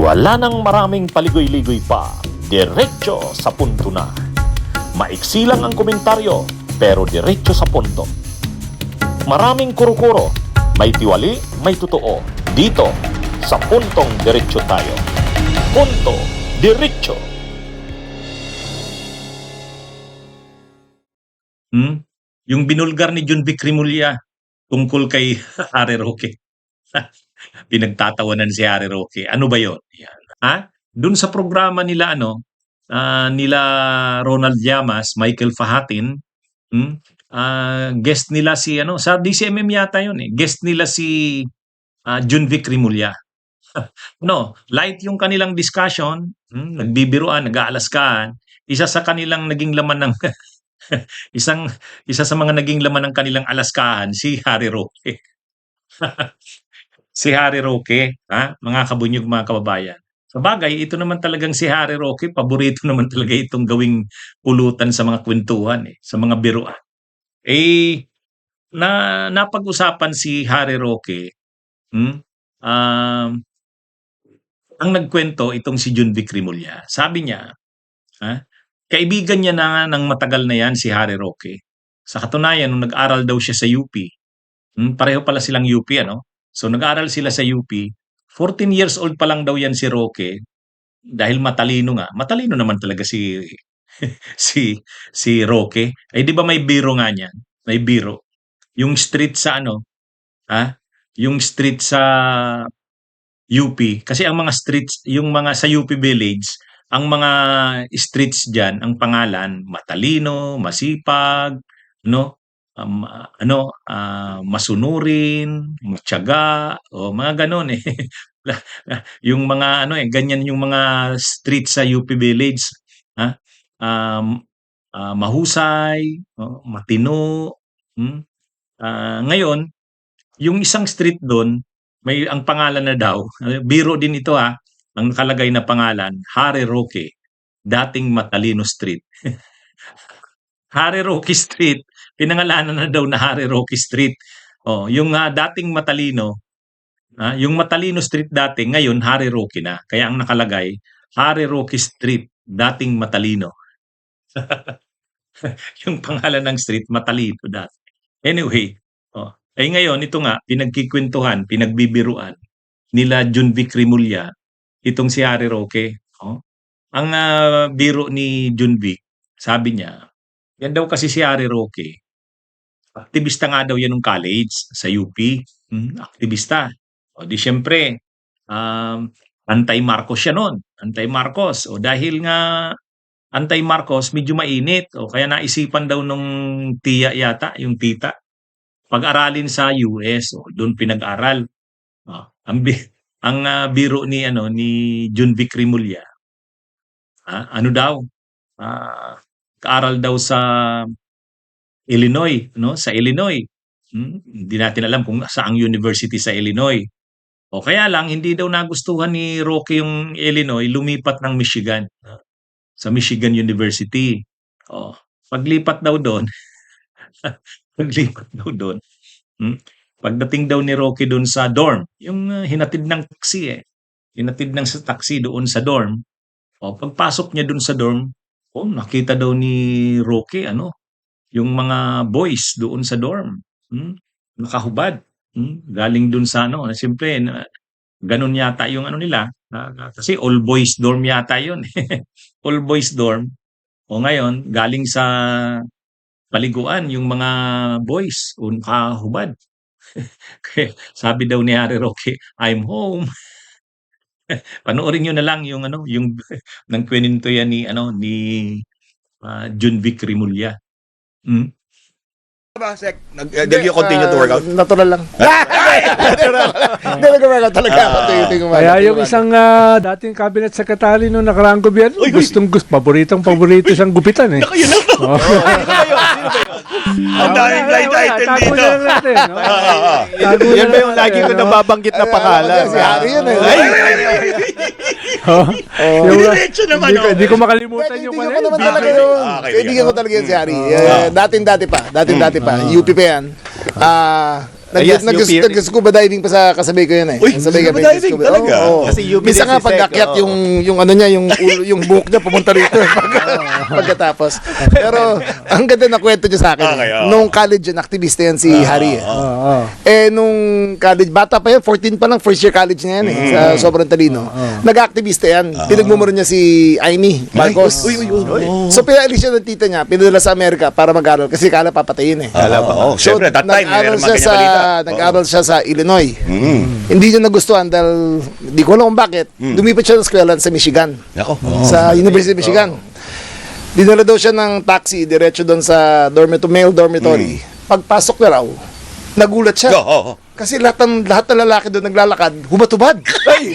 Wala nang maraming paligoy-ligoy pa, diretso sa punto na. Maiksi lang ang komentaryo, pero diretso sa punto. Maraming kuro-kuro, may tiwali, may totoo. Dito, sa Puntong Diretso tayo. Punto Diretso. Yung binulgar ni John Vic Rimulya tungkol kay Harry Roque. Pinagtatawanan si Harry Roque. Ano ba 'yon? Yan. Doon sa programa nila nila Ronald Llamas, Michael Fahatin, guest nila si sa DCMM yata 'yon eh. Guest nila si John Vic Rimulya. Light yung kanilang discussion, nagbibiruan, nag-aalaskan. Isa sa kanilang naging laman ng isa sa mga naging laman ng kanilang alaskahan si Harry Roque. Si Harry Roque, mga kabunyog, mga kababayan. Sabagay, ito naman talagang si Harry Roque, paborito naman talaga itong gawing pulutan sa mga kwentuhan, sa mga biruan. Napag-usapan si Harry Roque, ang nagkwento itong si John Vic Rimulya. Sabi niya, kaibigan niya na ng matagal na yan si Harry Roque. Sa katunayan, nung nag-aral daw siya sa UP, pareho pala silang UP, So nag-aral sila sa UP, 14 years old pa lang daw yan si Roque, dahil matalino nga. Matalino naman talaga si si Roque. Di ba may biro nga niyan? May biro. Yung street sa yung street sa UP, kasi ang mga streets, yung mga sa UP Village, ang mga streets diyan, ang pangalan, matalino, masipag, masunurin, matyaga, o mga ganon eh. Yung mga ganyan yung mga streets sa UP Village, mahusay, matino. Ngayon, yung isang street doon, may ang pangalan na daw, biro din ito ang nakalagay na pangalan, Harry Roque, dating Matalino Street. Harry Roque Street, pinangalanan na daw na Harry Roque Street. Yung dating Matalino, yung Matalino Street dati, ngayon Harry Roque na. Kaya ang nakalagay, Harry Roque Street, dating Matalino. Yung pangalan ng street, Matalino dati. Anyway, ngayon, ito nga, pinagkikwentuhan, pinagbibiruan nila John Vic Rimulya, itong si Harry Roque. Ang biro ni John Vic, sabi niya, yan daw kasi si Harry Roque, aktivista nga daw yan ng college sa UP. Aktivista. Di syempre, anti-Marcos siya noon. Anti-Marcos. Dahil nga anti-Marcos, medyo mainit. Kaya naisipan daw nung tiya yata, yung tita, pag-aralin sa US, doon pinag-aral. Ang biro ni ni John Vic Rimulya, kaaral daw sa Illinois, sa Illinois. Hindi natin alam kung saang university sa Illinois. Kaya lang hindi daw nagustuhan ni Roque yung Illinois, lumipat ng Michigan, sa Michigan University. Paglipat daw doon, pagdating daw ni Roque doon sa dorm, yung hinatid ng taxi hinatid ng sa taxi doon sa dorm. Pagpasok niya doon sa dorm, nakita daw ni Roque yung mga boys doon sa dorm. Nakahubad. Galing doon sa siyempre ganun yata yung nila. Kasi all boys dorm yata yun. All boys dorm. Ngayon, galing sa paliguan yung mga boys, nakahubad. Sabi daw ni Harry Roque, I'm home. Panoorin niyo na lang yung yung nang kweninto yan ni John Vic Rimulya. Sek, did you continue to work out? Natural lang. Hindi nag-workout talaga ako. Kaya yung isang dating cabinet secretary nung nakaraang gobyerno, paboritong siyang gupitan eh. Naku, yun lang. Sino ba yun? Ang daming blind item dito. Yan ba yung lagi ko nababanggit na pangalan? Si Harry yun eh. Diretso naman. Hindi ko makalimutan yung kaibigan ko naman talaga yun. Kaibigan ko talaga yun si Harry. Dating-dati pa. UP pa yan. Yes, UP. Nag-scuba diving pa sa kasabay ko yun eh. Uy, Kasabay scuba kami, diving talaga? Kasi Kasi UP minsan din nga si Sec, pag-akyat oo. yung ano niya, yung buhok niya pumunta rito pagkatapos. Pero ang ganda na kwento niya sa akin. Okay, oo. Nung college yan, aktivista yan si Harry. Oo. Nung college, bata pa yan, 14 pa lang, first year college niya yan sa sobrang talino. Nag-activista yan. Pinagmumuro niya si Amy Marcos. Uy. So pinaalis siya ng tita niya, pinadala sa Amerika para mag-aral kasi kala papatayin eh. Alam mo, syempre, that time, nag-aral meron siya mga ganyan balita. nag-aral siya sa Illinois. Mm. Hindi niya nagustuhan dahil di ko alam kung bakit. Lumipat siya ng eskwelahan sa Michigan. Ako. Sa University of Michigan. Dinala daw siya ng taxi diretso doon sa male dormitory. Pagpasok na raw, nagulat siya. Kasi lahat ng lalaki doon naglalakad, hubad-hubad.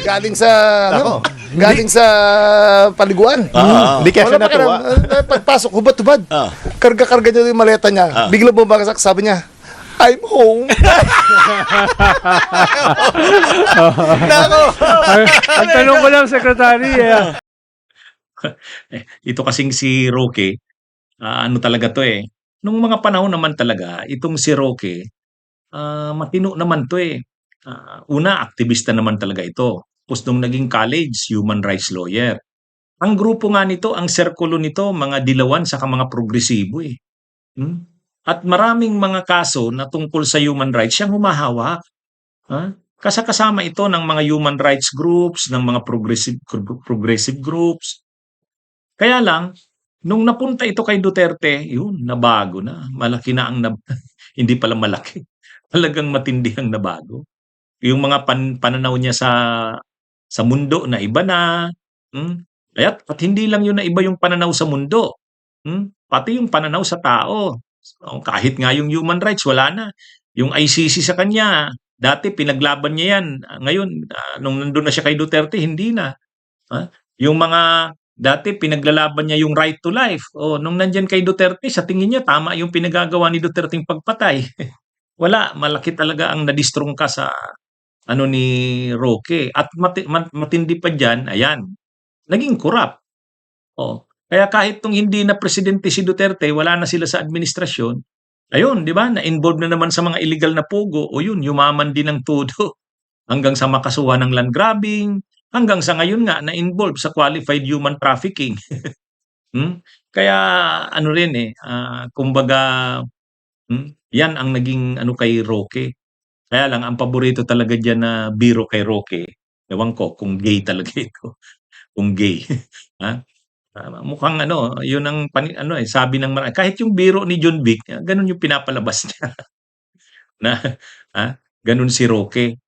Galing sa galing sa paliguan. Hindi kaya siya Wala pa natuwa. pagpasok, hubad-hubad. Karga-karga niya yung maleta niya. Bigla bumagsak, sabi niya, I'm home. Ang tanong ko lang, Secretary, Ito kasing si Roque, ano talaga to eh. Nung mga panahon naman talaga, itong si Roque, matino naman to eh. Una, aktivista naman talaga ito. Tapos nung naging college, human rights lawyer. Ang grupo nga nito, ang sirkulo nito, mga dilawan saka mga progresibo eh. At maraming mga kaso na tungkol sa human rights, siyang humahawak. Kasama ito ng mga human rights groups, ng mga progressive groups. Kaya lang, nung napunta ito kay Duterte, yun, nabago na. Malaki na ang hindi pala malaki. Talagang matindi ang nabago. Yung mga pananaw niya sa mundo na iba na. At hindi lang yun na iba yung pananaw sa mundo. Pati yung pananaw sa tao. Kahit nga yung human rights, wala na. Yung ICC sa kanya, dati pinaglaban niya yan. Ngayon, nung nandun na siya kay Duterte, hindi na. Yung mga dati pinaglalaban niya yung right to life. Nung nandyan kay Duterte, sa tingin niya tama yung pinagagawa ni Duterte yung pagpatay. Wala, malaki talaga ang nadistrong ka sa ano ni Roque. At matindi pa dyan, ayan, naging corrupt. Kaya kahit nung hindi na presidente si Duterte, wala na sila sa administrasyon, ayun, di ba, na-involve na naman sa mga illegal na pogo, yun, yumaman din ng todo. Hanggang sa makasuhan ng land grabbing, hanggang sa ngayon nga, na-involve sa qualified human trafficking. Kaya, ano rin kumbaga, yan ang naging ano kay Roque. Kaya lang, ang paborito talaga dyan na biro kay Roque, ewan ko kung gay talaga ito. Kung gay. Mukhang yun ang sabi ng marami. Kahit yung biro ni John Vic, ganun yung pinapalabas niya. Na, ganun si Roque.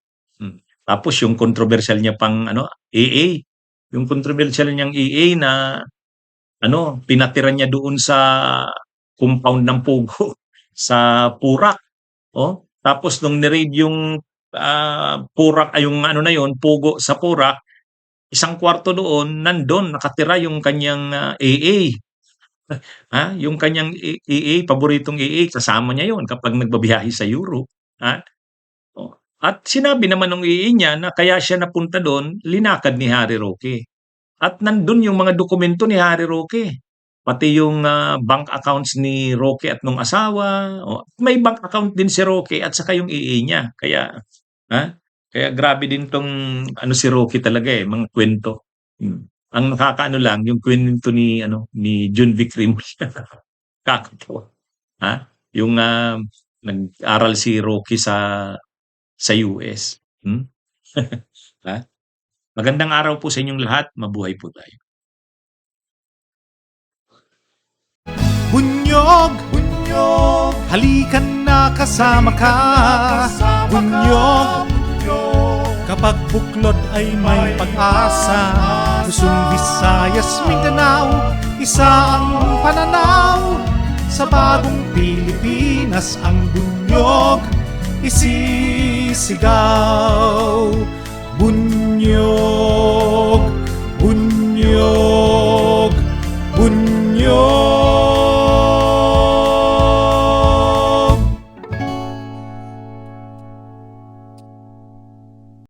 Tapos yung controversial niya pang AA. Yung controversial niyang AA na pinatira niya doon sa compound ng Pugo sa Purak. Tapos nung ni-raid yung Purak, yung Pugo sa Purak, isang kwarto doon, nandun, nakatira yung kanyang AA. Yung kanyang AA, paboritong AA, kasama niya yon kapag nagbabiyahe sa Europe. At sinabi naman ng AA niya na kaya siya napunta doon, linakad ni Harry Roque. At nandun yung mga dokumento ni Harry Roque. Pati yung bank accounts ni Roque at nung asawa. May bank account din si Roque at saka yung AA niya. Kaya grabe din tong si Roque talaga mga kwento. Ang nakakaano lang yung kwento ni John Vic Rimulya. Kakatawa. Yung nag-aral si Roque sa US. Magandang araw po sa inyong lahat. Mabuhay po tayo. Bunyog, halikan na kasama ka. Bunyog, kapag buklod ay may pag-asa. Luzon, Visayas, Mindanao, isa ang pananaw. Sa bagong Pilipinas ang bunyog isisigaw. Bunyog.